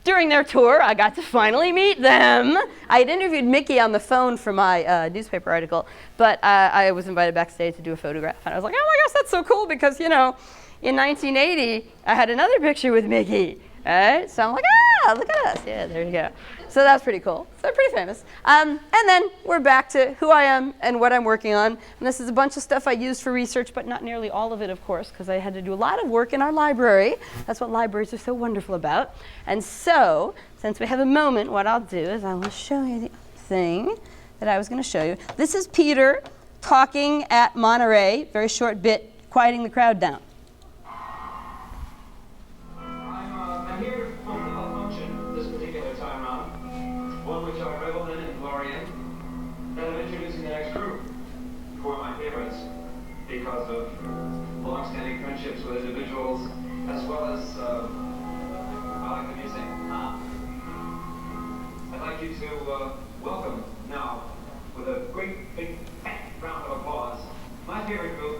during their tour, I got to finally meet them. I had interviewed Micky on the phone for my newspaper article, but I was invited backstage to do a photograph. And I was like, oh my gosh, that's so cool because, you know, in 1980, I had another picture with Micky. Right? So I'm like, look at us. Yeah, there you go. So that's pretty cool. So pretty famous. And then we're back to who I am and what I'm working on. And this is a bunch of stuff I used for research, but not nearly all of it, of course, because I had to do a lot of work in our library. That's what libraries are so wonderful about. And so, since we have a moment, what I'll do is I will show you the thing that I was going to show you. This is Peter talking at Monterey, very short bit, quieting the crowd down. I'm here to fulfill a function this particular time round, one which I revel in and glory in, that of introducing the next group, who are my favorites because of long-standing friendships with individuals, as well as I like the music. I'd like you to welcome now, with a great big round of applause, my favorite group.